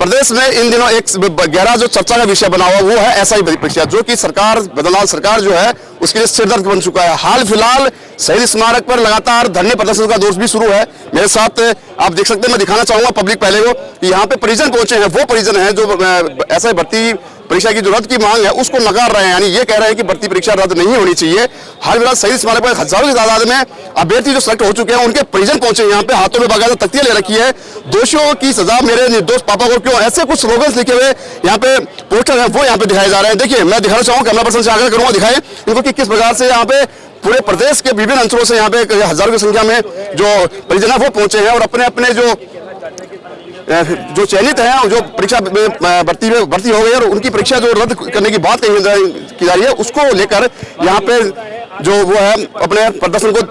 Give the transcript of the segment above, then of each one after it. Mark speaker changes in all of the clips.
Speaker 1: प्रदेश में इन दिनों एक गहरा जो चर्चा का विषय बना हुआ वो है एसआई परीक्षा, जो कि सरकार बदलाव सरकार जो है उसके लिए सिरदर्द बन चुका है। हाल फिलहाल शहीद स्मारक पर लगातार धरने प्रदर्शन का दौर भी शुरू है। मेरे साथ आप देख सकते हैं, मैं दिखाना चाहूंगा पब्लिक पहले को कि यहाँ पे परिजन पहुंचे हैं। वो परिजन हैं जो एसआई भर्ती परीक्षा की जो रद्द की मांग है उसको नकार रहे हैं, यानी ये कह रहे हैं कि भर्ती परीक्षा रद्द नहीं होनी चाहिए। हाल फिलहाल शहीद स्मारक पर हजारों की तादाद में अभ्यर्थी जो सेलेक्ट हो चुके हैं उनके परिजन पहुंचे यहाँ पे, हाथों में बाकायदा तख्तियां ले रखी है। दोषियों की सजा मेरे निर्दोष पापा को क्यों, ऐसे कुछ स्लोगन्स लिखे हुए यहाँ पे पोस्टर है वो यहाँ पे दिखाए जा रहे हैं। देखिए मैं दिखाना चाहूंगा, कैमरा पर्सन से आग्रह करूंगा दिखाए इनको कि किस प्रकार से यहाँ पे पूरे प्रदेश के विभिन्न अंचलों से यहाँ पे हजारों की संख्या में जो परिजन है वो पहुंचे हैं और अपने अपने जो चयनित हैं, जो परीक्षा भर्ती हो गई और उनकी परीक्षा जो रद्द करने की बात की जा रही है उसको लेकर यहाँ पे जो वो है अपने प्रदर्शन को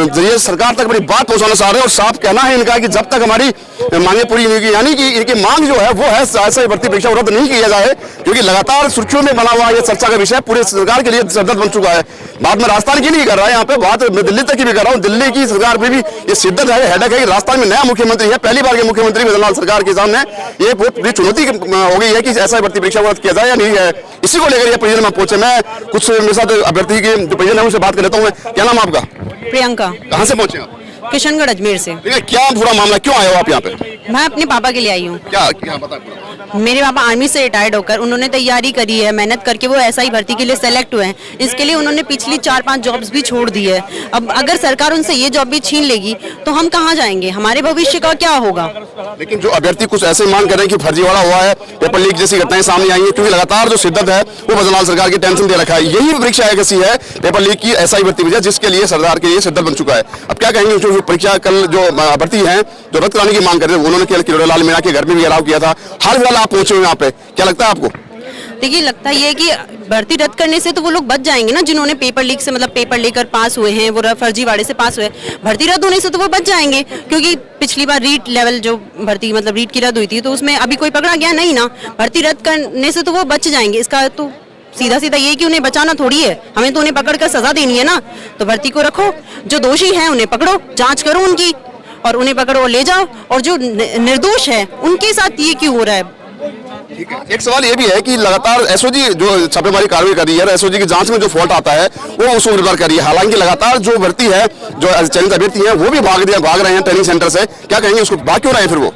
Speaker 1: जरिए सरकार तक अपनी बात पहुंचाना चाह रहे हैं। और साफ कहना है इनका कि जब तक हमारी मांगे पूरी नहीं होगी, यानी कि इनकी मांग जो है वो है एसआई भर्ती परीक्षा रद्द नहीं किया जाए, क्योंकि लगातार सुर्खियों में बना हुआ ये चर्चा का विषय पूरे सरकार के लिए सिरदर्द बन चुका है। बात में राजस्थान की नहीं कर रहा है, यहाँ पे बात मैं दिल्ली तक की भी कर रहा हूँ। दिल्ली की सरकार पे भी ये सिरदर्द है, हेडेक है कि राजस्थान में नया मुख्यमंत्री है, पहली बार के मुख्यमंत्री बदलाव सरकार के सामने ये बहुत बड़ी चुनौती हो गई है कि एसआई भर्ती परीक्षा रद्द किया जाए या नहीं है। इसी को लेकर ये परिजन में पहुंचे। मैं कुछ मेरे साथ अभ्यर्थी के जो परिजन है उनसे बात कर लेता हूँ। क्या नाम आपका?
Speaker 2: प्रियंका।
Speaker 1: कहाँ से पहुंचे आप?
Speaker 2: किशनगढ़ अजमेर से।
Speaker 1: क्या पूरा मामला, क्यों आए हो आप यहाँ पे?
Speaker 2: मैं अपने पापा के लिए आई हूँ।
Speaker 1: क्या बता?
Speaker 2: मेरे पापा आर्मी से रिटायर्ड होकर उन्होंने तैयारी करी है, मेहनत करके वो एसआई भर्ती के लिए सेलेक्ट हुए हैं। इसके लिए उन्होंने पिछली 4-5 जॉब्स भी छोड़ दी है। अब अगर सरकार उनसे ये जॉब भी छीन लेगी तो हम कहाँ जाएंगे, हमारे भविष्य का क्या होगा?
Speaker 1: लेकिन जो अभ्यर्थी कुछ ऐसे मांग कर रहे हैं कि फर्जीवाड़ा हुआ है, पेपर लीक जैसी घटनाएं सामने आई है, क्योंकि लगातार जो शिद्दत है वो बदलाव सरकार की टेंशन दे रखा है। यही परीक्षा एक ऐसी है पेपर लीक की एसआई भर्ती परीक्षा जिसके लिए सरकार के लिए शिद्दत बन चुका है। अब क्या कहेंगे जो परीक्षा कल जो भर्ती है जो रद्द कराने की मांग कर रहे हैं, उन्होंने किरोड़ीलाल मीणा के घर में भी घेराव किया था। हाल फिलहाल आप पहुंचे हुए यहाँ पे, क्या लगता है आपको?
Speaker 2: देखिए लगता ये है कि भर्ती रद्द करने से तो वो लोग बच जाएंगे ना, जिन्होंने पेपर लीक से मतलब पेपर लेकर पास हुए हैं, वो फर्जीवाड़े से पास हुए। भर्ती रद्द होने से तो वो बच जाएंगे, क्योंकि पिछली बार रीट लेवल जो भर्ती मतलब रीट की रद्द हुई थी तो उसमें अभी कोई पकड़ा गया नहीं ना। भर्ती रद्द करने से तो वो बच जाएंगे। इसका तो सीधा सीधा ये कि उन्हें बचाना थोड़ी है, हमें तो उन्हें पकड़ कर सजा देनी है ना। तो भर्ती को रखो, जो दोषी हैं उन्हें पकड़ो, जांच करो उनकी और उन्हें पकड़ो ले जाओ, और जो निर्दोष है उनके साथ ये क्यों हो रहा है?
Speaker 1: ठीक है। एक सवाल ये भी है कि लगातार एसओजी जो छापेमारी कार्रवाई कर रही है, एसओजी की जांच में जो फॉल्ट आता है वो उसको गिरफ्तार कर रही है। हालांकि लगातार जो भर्ती है, जो चयनित अभ्यर्थी है वो भी भाग रहे हैं ट्रेनिंग सेंटर से। क्या कहेंगे, उसको भाग क्यों रहे हैं? फिर वो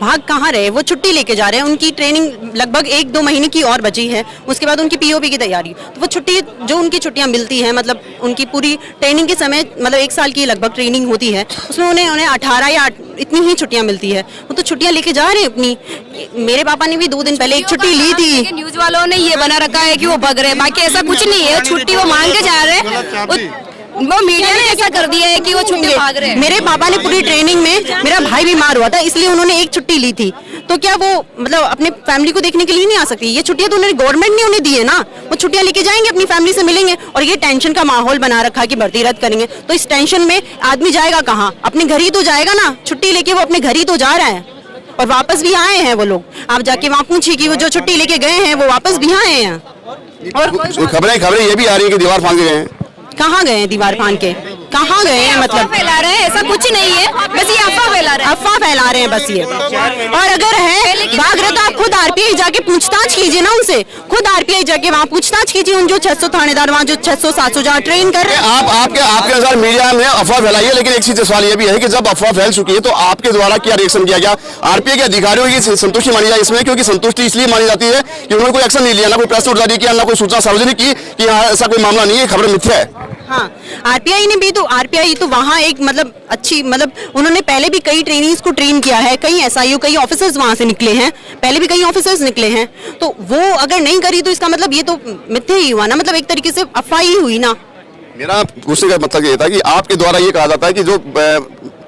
Speaker 2: भाग कहाँ रहे, वो छुट्टी लेके जा रहे हैं। उनकी ट्रेनिंग लगभग 1-2 महीने की और बची है, उसके बाद उनकी पीओपी की तैयारी। तो वो छुट्टी जो उनकी छुट्टियां मिलती हैं, मतलब उनकी पूरी ट्रेनिंग के समय मतलब 1 साल की लगभग ट्रेनिंग होती है, उसमें उन्हें 18 या इतनी ही छुट्टियां मिलती है। वो तो छुट्टियां लेके जा रहे हैं अपनी। मेरे पापा ने भी 2 दिन पहले एक छुट्टी ली थी।
Speaker 3: न्यूज वालों ने ये बना रखा है कि वो भग रहे हैं, बाकी ऐसा कुछ नहीं है। छुट्टी वो मांग के जा रहे हैं, वो मीडिया ने ऐसा कर दिया है कि वो छुट्टी भाग रहे हैं।
Speaker 2: मेरे पापा ने पूरी ट्रेनिंग में, मेरा भाई बीमार हुआ था इसलिए उन्होंने एक छुट्टी ली थी। तो क्या वो मतलब अपने फैमिली को देखने के लिए नहीं आ सकती? ये छुट्टियां तो उन्होंने गवर्नमेंट ने उन्हें दी है ना, वो छुट्टियां लेके जाएंगे, अपनी फैमिली से मिलेंगे। और ये टेंशन का माहौल बना रखा कि भर्ती रद्द करेंगे, तो इस टेंशन में आदमी जाएगा कहाँ? अपने घर ही तो जाएगा ना। छुट्टी लेके वो अपने घर ही तो जा रहा है और वापस भी आए हैं वो लोग। आप जाके वहाँ पूछिए कि वो जो छुट्टी लेके गए हैं वो वापस भी आए हैं। और
Speaker 1: खबरें ये भी आ रही है कि दीवार फाड़ के गए हैं।
Speaker 2: कहाँ गए हैं दीवार फाड़ के? कहाँ गए हैं? मतलब
Speaker 3: फैला रहे हैं, ऐसा कुछ नहीं है, बस ये अफवाह फैला रहे हैं।
Speaker 2: अफवाह फैला रहे हैं बस ये। और अगर है भाग रहे तो आप खुद आरपीआई जाके पूछताछ कीजिए ना उनसे। खुद आरपीआई जाके वहाँ पूछताछ कीजिए उन जो 600 थानेदार वहाँ जो 600-700 जहाँ ट्रेन कर रहे हैं।
Speaker 1: आपके अनुसार मीडिया में अफवाह फैलाई है, लेकिन एक चीज सवाल ये भी है कि जब अफवाह फैल चुकी है तो आपके द्वारा क्या रिएक्शन किया गया? आरपीआई के अधिकारियों की संतुष्टि मानी जाए इसमें, क्योंकि संतुष्टि इसलिए मानी जाती है कि उन्होंने कोई एक्शन नहीं लिया, ना कोई प्रेस नोट जारी किया, ना कोई सूचना सार्वजनिक की कि ऐसा कोई मामला नहीं है, खबर मिथ्या है।
Speaker 2: हाँ, आरपीआई तो वहाँ एक मतलब अच्छी मतलब उन्होंने पहले भी कई ट्रेनिंग्स को ट्रेन किया है, कई एसआईओ कई ऑफिसर्स वहाँ से निकले हैं, पहले भी कई ऑफिसर्स निकले हैं। तो वो अगर नहीं करी तो इसका मतलब ये तो मिथ्या ही हुआ ना, मतलब एक तरीके से अफवाह ही हुई ना।
Speaker 1: मेरा पूछने का मतलब ये था कि आपके द्वारा ये कहा जाता है कि जो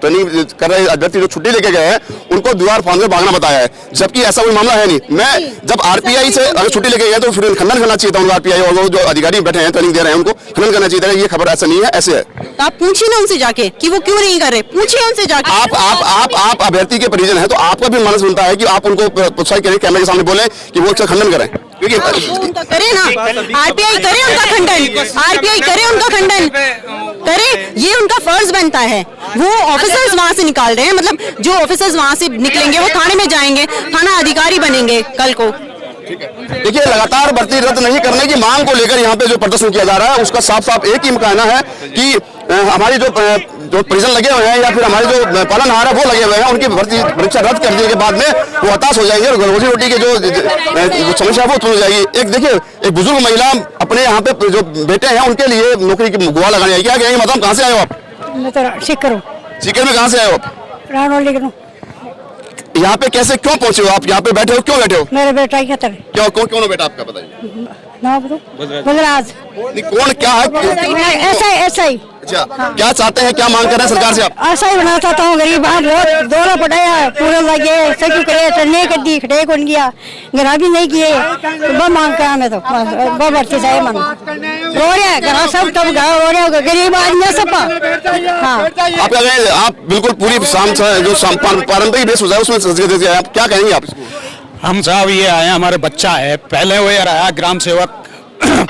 Speaker 1: ट्रेनिंग कर रहे अभ्यर्थी जो छुट्टी लेके गए हैं उनको दीवार फाड़ कर भागना बताया है, जबकि ऐसा कोई मामला है नहीं। मैं जब आरपीआई से अगर छुट्टी लेके गए तो फिर खंडन करना चाहिए था उनको, आरपीआई और वो जो अधिकारी बैठे हैं ट्रेनिंग दे रहे हैं उनको खंडन करना चाहिए था। ये खबर ऐसा नहीं है, ऐसे है।
Speaker 2: तो आप पूछिए ना उनसे जाके कि वो क्यों नहीं कर रहे, पूछिए उनसे जाके।
Speaker 1: आप अभ्यर्थी के परिजन है तो आपका भी मन बनता है कि आप उनको प्रोत्साहित करें, कैमरे के सामने बोले कि वो इसका खंडन करें। क्योंकि
Speaker 2: उनका करे ना, आरपीआई करे उनका खंडन, आरपीआई करे उनका खंडन करे, ये उनका फर्ज बनता है। वो ऑफिसर्स वहां से निकाल रहे हैं, मतलब जो ऑफिसर्स वहां से निकलेंगे वो थाने में जाएंगे, थाना अधिकारी बनेंगे कल को।
Speaker 1: देखिए, लगातार भर्ती रद्द नहीं करने की मांग को लेकर यहाँ पे जो प्रदर्शन किया जा रहा है उसका साफ साफ एक ही कहना है कि हमारी जो परिजन लगे हुए हैं या फिर हमारे जो पालनहार है वो लगे हुए हैं, उनकी भर्ती परीक्षा रद्द कर देने के बाद में वो हताश हो जाएंगे और रोजी रोटी की जो समस्या वो उत्पन्न हो जाएगी। एक देखिए, एक बुजुर्ग महिला अपने यहाँ पे जो बेटे हैं उनके लिए नौकरी की गुहार लगाने आई। क्या कहेंगे मैडम, कहाँ से आए हो आप?
Speaker 4: मैं तो सीकर हूँ।
Speaker 1: सीकर में कहाँ से आए हो आप?
Speaker 4: रानौली हूँ।
Speaker 1: यहाँ पे कैसे क्यों पहुंचे हो आप? यहाँ पे बैठे हो, क्यों बैठे हो?
Speaker 4: मेरा बेटा ही खतर
Speaker 1: क्यों क्यों ना बेटा आपका, बताइए।
Speaker 4: नाम बलराज।
Speaker 1: कौन क्या है?
Speaker 4: ऐसा ही
Speaker 1: अच्छा, क्या चाहते हैं, क्या मांग कर रहे हैं सरकार से आप?
Speaker 4: ऐसा ही बना चाहता हूँ। गरीब वहाँ बहुत दौड़ा पटाया, पूरा लगे सही करे, चलने कर दी, खड़े कौन गया, घर भी नहीं किए, तो बहुत मांग करा मैं तो बहुत भर्ती चाहिए मन रो रहा है घर सब तब रो रहे गरीब आदमी सब। हाँ,
Speaker 1: आप क्या कहेंगे? आप बिल्कुल पूरी जो पारंपरिक वेशभूषा है उसमें आप क्या कहेंगे आप इसको?
Speaker 5: हम साहब ये आए, हमारे बच्चा है, पहले वो रहा ग्राम सेवक,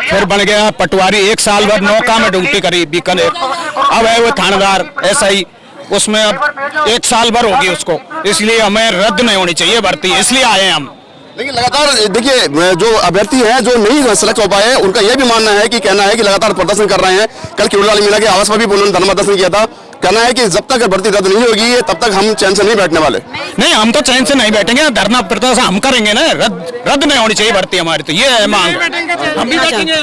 Speaker 5: फिर बन गया पटवारी, 1 साल भर नौका में ड्यूटी करी बीकानेर, अब है वो थानेदार एसआई, उसमें अब 1 साल भर होगी उसको, इसलिए हमें रद्द नहीं होनी चाहिए भर्ती, इसलिए आए हम।
Speaker 1: लेकिन लगातार देखिए, जो अभ्यर्थी हैं जो नहीं सेलेक्ट हो पाए, उनका यह भी मानना है कि कहना है कि लगातार प्रदर्शन कर रहे हैं। कल किरोड़ीलाल मीणा के आवास पर भी उन्होंने धरना प्रदर्शन किया था। कहना है कि जब तक भर्ती रद्द नहीं होगी तब तक हम चैन से नहीं बैठने वाले।
Speaker 5: नहीं, हम तो चैन से नहीं बैठेंगे, धरना प्रदर्शन हम करेंगे ना, रद्द नहीं होनी चाहिए भर्ती हमारी, तो ये है मांग। हम भी बैठेंगे,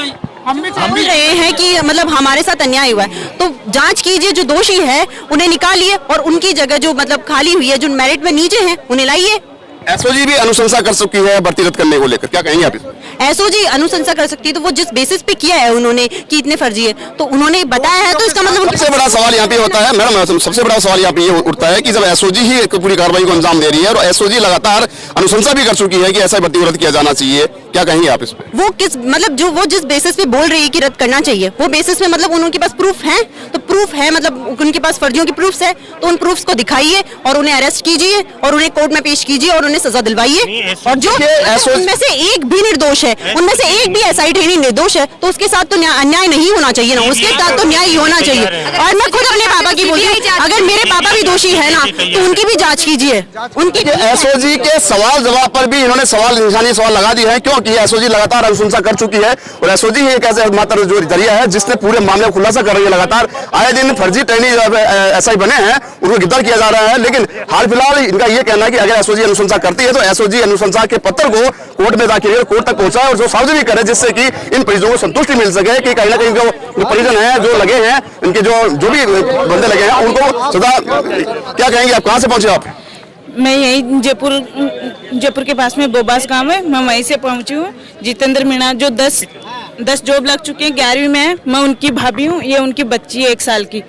Speaker 2: हम बोल रहे हैं कि मतलब हमारे साथ अन्याय हुआ है तो जांच कीजिए, जो दोषी है उन्हें निकालिए और उनकी जगह जो मतलब खाली हुई है, जो मेरिट में नीचे हैं उन्हें लाइए।
Speaker 1: एसओजी भी अनुशंसा कर चुकी है भर्ती रद्द करने को लेकर, क्या कहेंगे आप?
Speaker 2: एसओजी अनुशंसा कर सकती है, तो वो जिस बेसिस पे किया है उन्होंने कि इतने फर्जी है तो उन्होंने बताया है, तो इसका मतलब
Speaker 1: सबसे बड़ा सवाल यहाँ पे होता है मैडम, सबसे बड़ा सवाल यहाँ पे ये उठता है कि जब एसओजी ही पूरी कार्रवाई को अंजाम दे रही है और एसओजी लगातार अनुशंसा भी कर चुकी है कि ऐसा भर्ती रद्द किया जाना चाहिए, क्या कहेंगे आप इस पे?
Speaker 2: वो किस मतलब जो वो जिस बेसिस पे बोल रही है कि रद्द करना चाहिए, वो बेसिस में मतलब उनके पास प्रूफ है, तो प्रूफ है मतलब उनके पास फर्जियों की प्रूफ्स है, तो उन प्रूफ्स को दिखाइए और उन्हें अरेस्ट कीजिए और उन्हें कोर्ट में पेश कीजिए और उन्हें सजा दिलवाइए। और जो उनमें से एक भी निर्दोष है, उनमें से एक भी एसआई ट्रेनी निर्दोष है, तो उसके साथ तो अन्याय नहीं होना चाहिए ना, उसके साथ तो न्याय होना चाहिए। और मैं खुद अपने पापा की बोली, अगर मेरे पापा भी दोषी है ना तो उनकी भी जांच कीजिए। उनकी
Speaker 1: एसओजी के सवाल जवाब पर भी इन्होंने सवाल लगा दिए हैं, क्योंकि एसओजी लगातार अनुशंसा कर चुकी है और एसओजी ही एक ऐसा मात्र जो जरिया है जिसने पूरे मामले का खुलासा कर रही है। लगातार आए दिन फर्जी ट्रेनी एसआई बने हैं, उनको गिरफ्तार किया जा रहा है, लेकिन हाल फिलहाल इनका ये कहना है कि अगर एसओजी अनुशंसा करती है तो एसओजी अनुशंसा के पत्र को कोर्ट में दाखिल कोर्ट तक पहुंचाए और जो सार्वजनिक करे, जिससे कि इन परिजनों को संतुष्टि मिल सके कि कहीं ना कहीं जो परिजन है जो लगे हैं, इनके जो भी बंदे लगे हैं उनको सदा। क्या कहेंगे आप, कहाँ से पहुंचे आप?
Speaker 6: मैं यही जयपुर के पास में बोबास गांव है, मैं वहीं से पहुंची हूँ। जितेंद्र मीणा जो 10 जॉब लग चुके हैं, 11वीं में है, मैं उनकी भाभी हूँ, ये उनकी बच्ची है 1 साल की।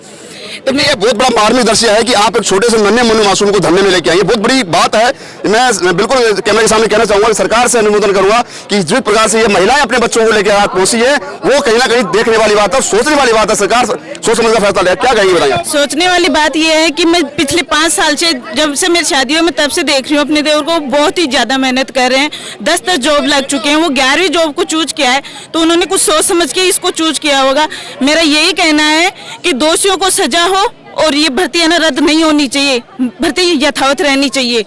Speaker 1: तो ये बहुत बड़ा मार्मिक दृश्य है कि आप एक छोटे से नन्हे मुन्ने मासूम को धरने में लेके आए, बहुत बड़ी बात है। मैं बिल्कुल कैमरे के सामने कहना चाहूंगा कि सरकार से अनुमोदन करूंगा कि जिस प्रकार से ये महिलाएं अपने बच्चों को लेकर पहुंची है, वो कहीं ना कहीं देखने वाली बात है, सोचने वाली बात है। सरकार सोच समझ का फैसला ले, क्या कहेंगे बताइए?
Speaker 6: सोचने वाली बात ये है कि मैं पिछले 5 साल से, जब से मेरी शादी हुई, मैं तब से देख रही हूँ अपने देवर को बहुत ही ज्यादा मेहनत कर रहे हैं। 10 जॉब लग चुके हैं, वो 11वीं जॉब को चूज किया है, तो उन्होंने कुछ सोच समझ के इसको चूज किया होगा। मेरा यही कहना है कि दोषियों को सजा हो और ये भर्ती है ना रद्द नहीं होनी चाहिए, भर्ती यथावत रहनी चाहिए।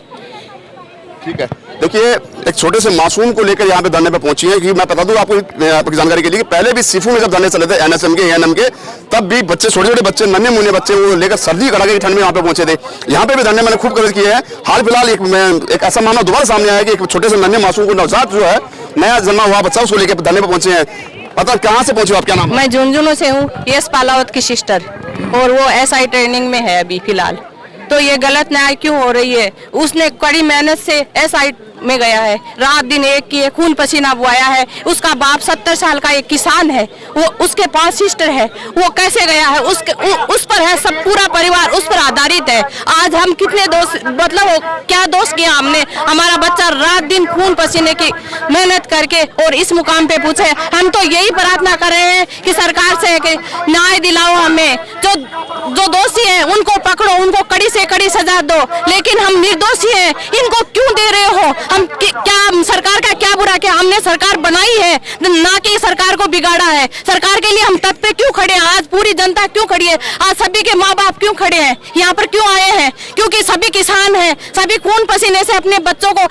Speaker 1: ठीक है, देखिए एक छोटे से मासूम को लेकर यहाँ पे धरने पे पहुंची है कि मैं बता दूं आपकी जानकारी के लिए कि पहले भी सीफू में जब धरने चले थे एनएसएम के एएनएम के, तब भी बच्चे छोटे छोटे बच्चे नन्हे मुन्ने बच्चे वो लेकर सर्दी कड़ाके की ठंड में यहाँ पे पहुंचे थे। यहाँ पे भी धरने मैंने खूब कवरेज किया है। हाल फिलहाल एक ऐसा मामला दोबारा सामने आया कि एक छोटे से नन्हे मासूम को नवजात जो है नया जन्मा हुआ बच्चा, उसको लेकर धरने पे पहुंचे हैं। पता कहाँ से पहुंचे आप, क्या नाम?
Speaker 7: मैं झुंझुनू से हूँ, यस पालावत की सिस्टर, और वो एसआई ट्रेनिंग में है अभी फिलहाल। तो ये गलत न्याय क्यों हो रही है? उसने कड़ी मेहनत से एसआई में गया है, रात दिन एक किए, खून पसीना बुआया है। उसका बाप 70 साल का एक किसान है, वो उसके पास सिस्टर है, वो कैसे गया है उस पर है सब, पूरा परिवार उस पर आधारित है। आज हम कितने दोष, मतलब क्या दोष किया हमने? हमारा बच्चा रात दिन खून पसीने की मेहनत करके और इस मुकाम पे पूछे। हम तो यही प्रार्थना कर रहे हैं कि सरकार से कि न्याय दिलाओ हमें, जो दोषी है उनको पकड़ो, उनको कड़ी से कड़ी सजा दो। लेकिन हम निर्दोषी हैं, इनको क्यों दे रहे हो? हम क्या सरकार का क्या बुरा किया? हमने हमने सरकार बनाई है, ना कि सरकार को बिगाड़ा है। सरकार के लिए हम तब पे क्यों खड़े हैं? आज पूरी जनता क्यों खड़ी है? आज सभी के माँ बाप क्यों खड़े हैं? यहाँ पर क्यों आए हैं? क्योंकि सभी किसान हैं, सभी खून पसीने से अपने बच्चों को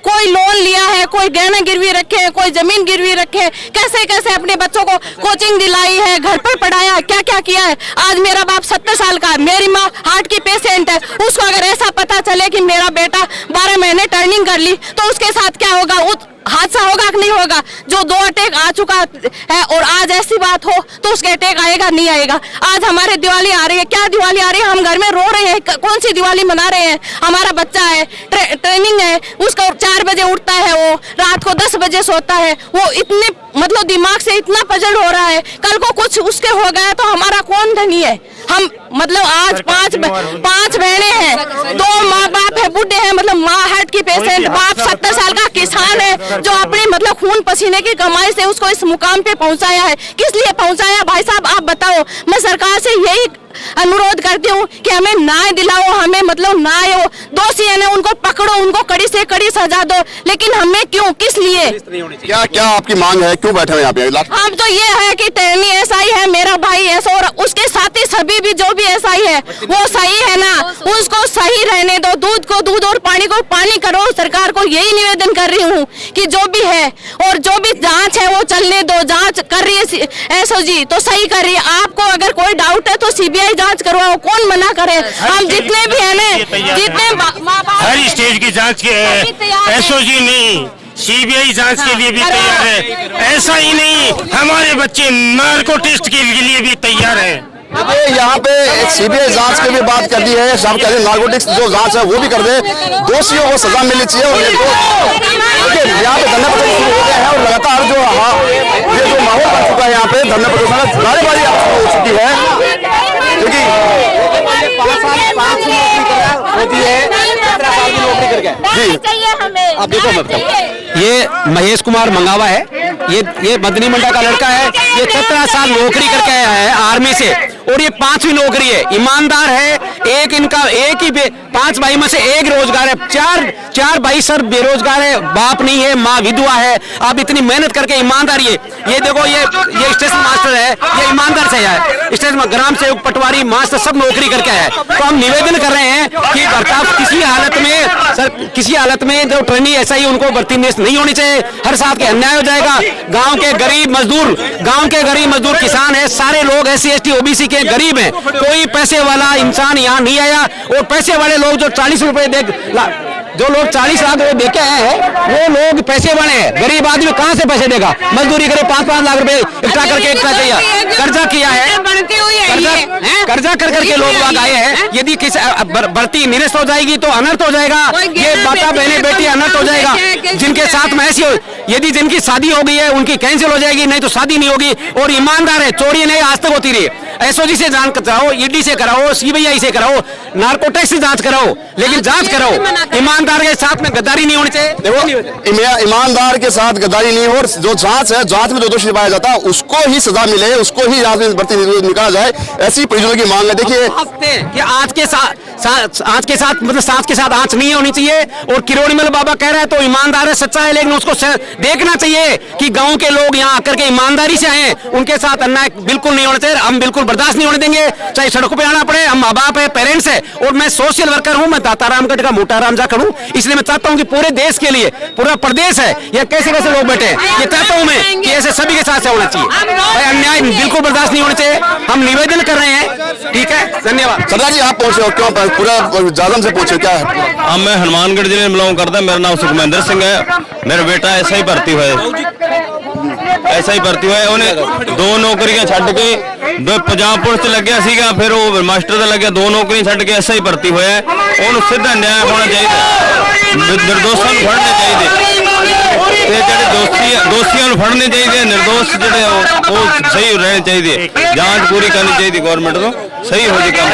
Speaker 7: कोई लोन लिया है, कोई गहने गिरवी रखे हैं, कोई जमीन गिरवी रखे हैं, कैसे कैसे अपने बच्चों को कोचिंग दिलाई है, घर पर पढ़ाया है, क्या क्या किया है। आज मेरा बाप 70 साल का, मेरी माँ हार्ट की पेशेंट है, उसको अगर ऐसा पता चले कि मेरा बेटा 12 महीने टर्निंग कर ली तो उसके साथ क्या होगा? हादसा होगा कि नहीं होगा? जो 2 अटैक आ चुका है और आज ऐसी बात हो तो उसके अटैक आएगा नहीं आएगा? आज हमारे दिवाली आ रही है, क्या दिवाली आ रही है? हम घर में रो रहे हैं, कौन सी दिवाली मना रहे हैं? हमारा बच्चा है, ट्रेनिंग है, उसको 4 बजे उठता है, वो रात को 10 बजे सोता है, वो इतने मतलब दिमाग से इतना पजल हो रहा है, कल को कुछ उसके हो गया तो हमारा कौन धनी है? हम मतलब आज 5 बहनें हैं, 2 माँ बाप है, बूढ़े हैं, मतलब माँ हार्ट की पेशेंट, बाप 70 साल का किसान है जो अपने मतलब खून पसीने की कमाई से उसको इस मुकाम पे पहुंचाया है। किस लिए पहुंचाया भाई साहब आप बताओ? मैं सरकार से यही अनुरोध करती हूँ कि हमें न्याय दिलाओ, हमें मतलब न्याय हो, दोषी है ना उनको पकड़ो, उनको कड़ी से कड़ी सजा दो, लेकिन हमें क्यों, किस लिए?
Speaker 1: क्या क्या आपकी मांग है, क्यों बैठे हैं यहाँ पे?
Speaker 7: हम तो ये है कि टर्नी एसआई है, मेरा भाई ऐसा और उसके साथी सभी भी जो भी एसआई है वो सही है ना, उसको सही रहने दो, दूध को दूध और पानी को पानी करो। सरकार को यही निवेदन कर रही हूँ कि जो भी है और जो भी जांच है वो चलने दो, जांच कर रही है एसओजी तो सही कर रही है। आपको अगर कोई डाउट है तो सीबीआई जांच करवाओ, कौन मना करे? हम जितने भी है ना, जितने माँ बाप
Speaker 8: हर स्टेज की जांच के एसओजी नहीं, सीबीआई जांच के लिए भी तैयार है। ऐसा ही नहीं, हमारे बच्चे नार्को टेस्ट के लिए भी तैयार हैं।
Speaker 1: यहाँ पे सीबीआई जांच की भी बात कर दी है, सब कहते हैं नार्कोटिक्स जो जांच है वो भी कर दे, दोषियों को सजा मिलनी चाहिए। और देखिए यहाँ पे धरना प्रदर्शन शुरू हो गया है और लगातार जो ये जो माहौल बन चुका है यहाँ पे धरना प्रदर्शन नारेबाजी हो चुकी है, क्योंकि 5 साल होती है, 17 साल की नौकरी करके। जी आप देखो मत,
Speaker 5: ये महेश कुमार मंगावा है, ये मदनी मंडा का लड़का है, ये 17 साल नौकरी करके आया है आर्मी से और ये 5वीं नौकरी है, ईमानदार है। एक ही 5 भाई में से एक रोजगार है, 4 भाई सर बेरोजगार है, बाप नहीं है, माँ विधवा है। आप इतनी मेहनत करके ईमानदार ये देखो ये स्टेशन मास्टर है, ये ईमानदार से है, स्टेशन ग्राम सेवक पटवारी मास्टर सब नौकरी करके आया है। तो हम निवेदन कर रहे हैं कि बर्ताव किसी हालत में जो ट्रेनी ऐसा ही उनको भर्ती नहीं होनी चाहिए। हर साथ के अन्याय हो जाएगा। गांव के गरीब मजदूर किसान है, सारे लोग SC ST OBC के गरीब हैं, कोई पैसे वाला इंसान यहाँ नहीं आया। और पैसे वाले लोग जो 40 रुपए जो लोग 40 लाख रुपए देके आए हैं वो लोग पैसे वाले हैं, गरीब आदमी कहाँ से पैसे देगा? मजदूरी करे 5-5 लाख रुपए इकट्ठा करके कर्जा किया है, कर्जा कर करके लोग वहां आए हैं। यदि किसी भर्ती निरस्त हो जाएगी तो अनर्थ हो जाएगा, ये माता बहने बेटी अनर्थ हो जाएगा। जिनके साथ में ऐसी यदि जिनकी शादी हो गई है उनकी कैंसिल हो जाएगी, नहीं तो शादी नहीं होगी। और ईमानदार है, चोरी नहीं आज तक होती रही। एसओजी से जांच कराओ, ईडी से कराओ, सीबीआई से कराओ, नार्कोटिक्स से जांच कराओ, लेकिन जांच कराओ। ईमानदार के साथ में गद्दारी नहीं होनी चाहिए।
Speaker 1: देखो ईमानदार के साथ गद्दारी नहीं हो, और जो जांच है, जांच में जो दोषी पाया जाता है उसको ही सजा मिले, उसको ही जांच में भर्ती निकाला जाए, ऐसी परिजनों की मांग है। देखिए
Speaker 5: कि आज के साथ मतलब साथ के साथ आंच नहीं होनी चाहिए। और किरोड़ीमल बाबा कह रहा है तो ईमानदार है, सच्चा है, लेकिन उसको देखना चाहिए कि गांव के लोग यहाँ आकर के ईमानदारी से आए, उनके साथ अन्याय बिल्कुल नहीं होना चाहिए। हम बिल्कुल बर्दाश्त नहीं होने देंगे, चाहे सड़कों पे आना पड़े। हम माँ बाप है, पेरेंट्स है, और मैं सोशल वर्कर हूँ, मैं दातारामगढ़ का मोटा राम जाखड़ हूँ। इसलिए मैं चाहता हूँ कि पूरे देश के लिए, पूरा प्रदेश है, या कैसे कैसे लोग बैठे, ये चाहता हूँ मैं कि ऐसे सभी के साथ होना चाहिए। भाई अन्याय बिल्कुल बर्दाश्त नहीं होना चाहिए। हम निवेदन कर रहे हैं, ठीक है, धन्यवाद।
Speaker 1: सरदार जी आप पहुंचे हो, क्यों पूरा जालम से पूछे क्या है?
Speaker 9: हाँ, मैं हनुमानगढ़ जिले में बिलोंग करता, मेरा नाम सुखमेंद्र सिंह है। मेरा बेटा ऐसा ही भर्ती हुआ उन्हें 2 नौकरियां छड़ के 2 पंजाब पुलिस लग गया सीगा, फिर वो मास्टर ਦਾ ਲੱਗਿਆ, 2 नौकरियां छड़ के ऐसा ही भर्ती हुआ है। ਉਹਨੂੰ ਸਿੱਧਾ ਨਿਆਂ ਹੋਣਾ ਚਾਹੀਦਾ, निर्दोषां ਨੂੰ ਫੜਨੇ ਚਾਹੀਦੇ, ਤੇ ਜਿਹੜੇ ਦੋਸ਼ੀਆਂ ਨੂੰ ਫੜਨੇ ਚਾਹੀਦੇ, निर्दोष ਜਿਹੜੇ ਉਹ ਸਹੀ ਰਹਿਣੇ ਚਾਹੀਦੇ। ਜਾਂਚ ਪੂਰੀ करनी चाहिए गवर्नमेंट को, सही हो जाए काम।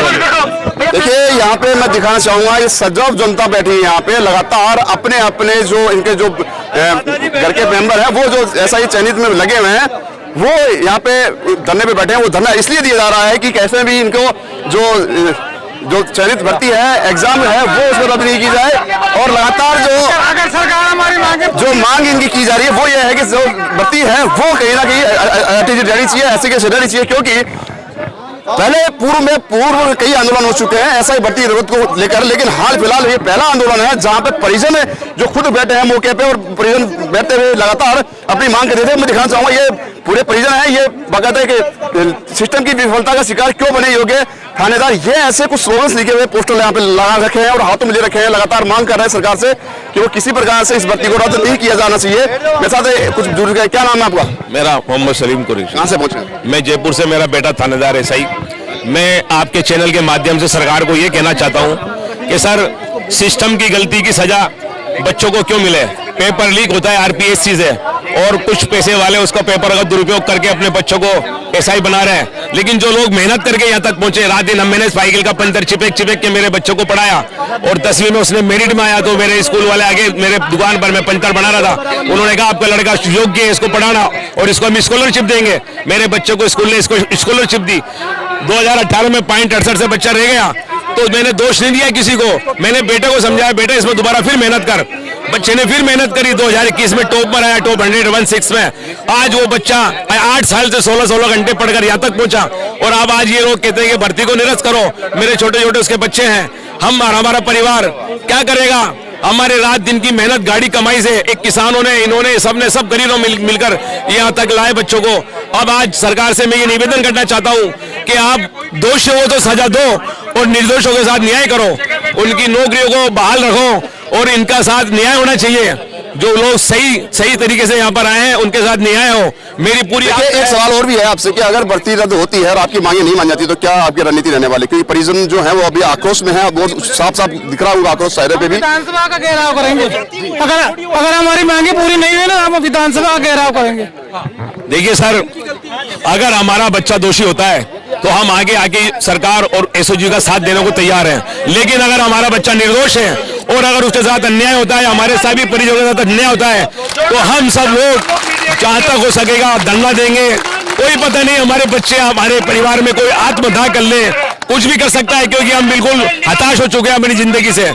Speaker 1: देखिए यहाँ पे मैं दिखाना चाहूंगा, ये सजग जनता बैठी है यहाँ पे, लगातार अपने अपने जो इनके जो घर के मेंबर हैं, वो जो ऐसा ही चयनित में लगे हुए हैं, वो यहाँ पे धरने पे बैठे हैं। वो धरना इसलिए दिया जा रहा है कि कैसे भी इनको जो चयनित भर्ती है, एग्जाम है, वो उसमें रद्द नहीं की जाए। और लगातार जो अगर सरकार हमारी जो मांग इनकी की जा रही है वो ये है कि जो भर्ती है वो कहीं ना कहीं रहनी चाहिए, ऐसे कैसे रहनी चाहिए, क्योंकि पहले पूर्व कई आंदोलन हो चुके हैं ऐसा ही भर्ती जरूरत को लेकर, लेकिन हाल फिलहाल ये पहला आंदोलन है जहां पे परिजन जो खुद बैठे हैं मौके पे और परिजन बैठते हुए लगातार अपनी मांग कर रहे थे। मैं दिखाना चाहूंगा ये पूरे परिजन है, ये बकायदा कि सिस्टम की विफलता का शिकार क्यों बने योग्य थानेदार, ये ऐसे कुछ स्लोगन्स लिखे हुए पोस्टर यहाँ पे लगा रखे हैं और हाथों में ले रखे हैं, लगातार मांग कर रहे हैं सरकार से कि वो किसी प्रकार से इस भर्ती को रद्द नहीं किया जाना चाहिए। मेरे साथ कुछ बुजुर्ग है, क्या नाम है आपका?
Speaker 10: मेरा मोहम्मद सलीम कुरैशी।
Speaker 1: कहाँ से पहुंचे?
Speaker 10: मैं जयपुर से, मेरा बेटा थानेदार एसआई। मैं आपके चैनल के माध्यम से सरकार को ये कहना चाहता हूँ कि सर सिस्टम की गलती की सजा बच्चों को क्यों मिले? पेपर लीक होता है, आरपीएस चीज है, और कुछ पैसे वाले उसका पेपर का दुरुपयोग करके अपने बच्चों को एसआई बना रहे हैं। लेकिन जो लोग मेहनत करके यहाँ तक पहुंचे, रात दिन मैंने साइकिल का पंचर चिपक के मेरे बच्चों को पढ़ाया और 10वीं में उसने मेरिट में आया, तो मेरे स्कूल वाले आगे मेरे दुकान पर मैं पंचर बना रहा था, उन्होंने कहा आपका लड़का योग्य है इसको पढ़ाना और इसको हम स्कॉलरशिप देंगे। मेरे बच्चों को स्कूल ने इसको स्कॉलरशिप दी। 2018 में 0.68 से बच्चा रह गया, तो मैंने दोष नहीं दिया किसी को, मैंने बेटे को समझाया बेटा इसमें दोबारा फिर मेहनत कर। बच्चे ने फिर मेहनत करी, 2021 में टॉप पर आया, टॉप 116 में। आज वो बच्चा 8 साल से 16 घंटे पढ़कर यहाँ तक पहुंचा और अब आज ये लोग कहते हैं कि भर्ती को निरस्त करो। मेरे छोटे छोटे उसके बच्चे हैं, हमारा परिवार क्या करेगा? हमारे रात दिन की मेहनत गाड़ी कमाई से एक किसानों ने, इन्होंने सबने सब गरीबों मिलकर यहाँ तक लाए बच्चों को। अब आज सरकार से मैं ये निवेदन करना चाहता हूँ कि आप दोषी हो तो सजा दो और निर्दोषों के साथ न्याय करो, उनकी नौकरियों को बहाल रखो और इनका साथ न्याय होना चाहिए। जो लोग सही तरीके से यहाँ पर आए हैं उनके साथ न्याय हो। मेरी पूरी
Speaker 1: एक सवाल और भी है आपसे कि अगर भर्ती रद्द होती है और आपकी मांगे नहीं मान जाती तो क्या आपकी रणनीति रहने वाली? क्योंकि परिजन जो है वो अभी आक्रोश में है, बहुत साफ दिख रहा होगा आक्रोश चेहरे पे भी।
Speaker 11: विधानसभा का घेराव करेंगे अगर हमारी मांगे पूरी नहीं हुई ना, हम विधानसभा का घेराव करेंगे।
Speaker 10: देखिए सर, अगर हमारा बच्चा दोषी होता है तो हम आगे सरकार और एसओजी का साथ देने को तैयार हैं, लेकिन अगर हमारा बच्चा निर्दोष है और अगर उसके साथ अन्याय होता है, हमारे सभी परिजनों के साथ अन्याय होता है, तो हम सब लोग जहां तक हो सकेगा धरना देंगे। कोई पता नहीं हमारे बच्चे हमारे परिवार में कोई आत्मदाह कर ले, कुछ भी कर सकता है, क्योंकि हम बिल्कुल हताश हो चुके हैं अपनी जिंदगी से।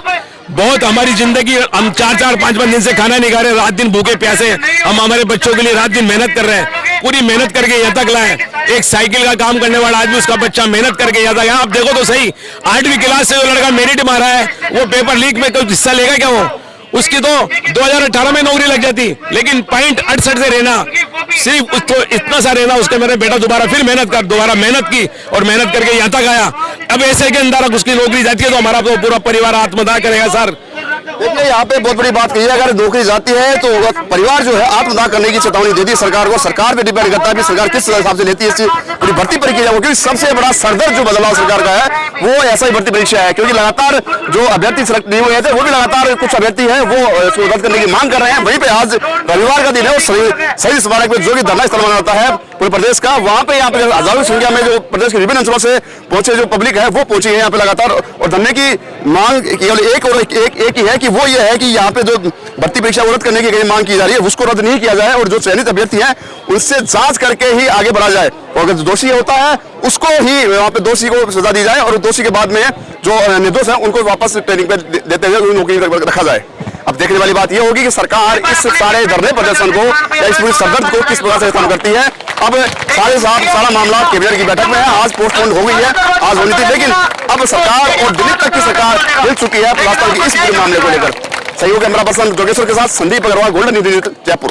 Speaker 10: बहुत हमारी जिंदगी, हम 4-5 दिन से खाना नहीं खा रहे, रात दिन भूखे प्यासे हम हमारे बच्चों के लिए रात दिन मेहनत कर रहे हैं, पूरी मेहनत करके यहाँ तक लाए। एक साइकिल का काम करने वाला आदमी, उसका बच्चा मेहनत करके यहाँ तक आया। आप देखो तो सही, 8वीं क्लास से जो लड़का मेरिट मारा है वो पेपर लीक में कोई हिस्सा लेगा क्या? वो उसकी तो 2018 में नौकरी लग जाती, लेकिन 0.68 से रहना, सिर्फ उसको इतना सा रहना, उसके मेरे बेटा दोबारा फिर दोबारा मेहनत की और मेहनत करके यहाँ तक आया। अब ऐसे के अंदर उसकी नौकरी जाती है तो हमारा तो पूरा परिवार आत्मदाह करेगा सर।
Speaker 1: देखिए यहाँ पे बहुत बड़ी बात कही है, अगर नौकरी जाती है तो परिवार जो है आत्मदाह करने की चेतावनी दे दी सरकार को। सरकार पे डिपेंड करता है कि सरकार किस हिसाब से लेती है इस पूरी भर्ती प्रक्रिया को, क्योंकि सबसे बड़ा सरदर्द जो बदलाव सरकार का है वो ऐसा ही भर्ती परीक्षा है। क्योंकि लगातार जो अभ्यर्थी सिलेक्ट नहीं हुए थे वो भी लगातार कुछ अभ्यर्थी है वो इसको रद्द करने की मांग कर रहे हैं। वहीं पे आज रविवार का दिन है और शहीद स्मारक में जो कि धरना स्थल बना होता है पूरे प्रदेश का, वहाँ पे यहाँ पे हजारों संख्या में जो प्रदेश के विभिन्न अंचलों से पहुंचे जो पब्लिक है वो पहुंची है यहाँ पे लगातार। और धरने की मांग केवल एक ही है कि वो ये है कि यहाँ पे जो भर्ती परीक्षा रद्द करने की मांग की जा रही है उसको रद्द नहीं किया जाए और जो चयनित अभ्यर्थी हैं उनसे जांच करके ही आगे बढ़ा जाए, और अगर दोषी होता है उसको ही वहाँ पे दोषी को सजा दी जाए और दोषी के बाद में जो निर्दोष है उनको वापस ट्रेनिंग पे देते हुए नौकरी रखा जाए। अब देखने वाली बात यह होगी कि सरकार इस सारे धरने प्रदर्शन को या इस पूरी सरदर्द को किस प्रकार से खत्म करती है। अब सारा मामला कैबिनेट की बैठक में है, आज पोस्टपोन हो गई है, आज होनी थी, लेकिन अब सरकार और दिल्ली तक की सरकार मिल चुकी है प्रशासन की इस पूरे मामले को लेकर। सहयोग कैमरा पर्सन जोगेश्वर के साथ संदीप अग्रवाल, गोल्डन न्यूज़, जयपुर।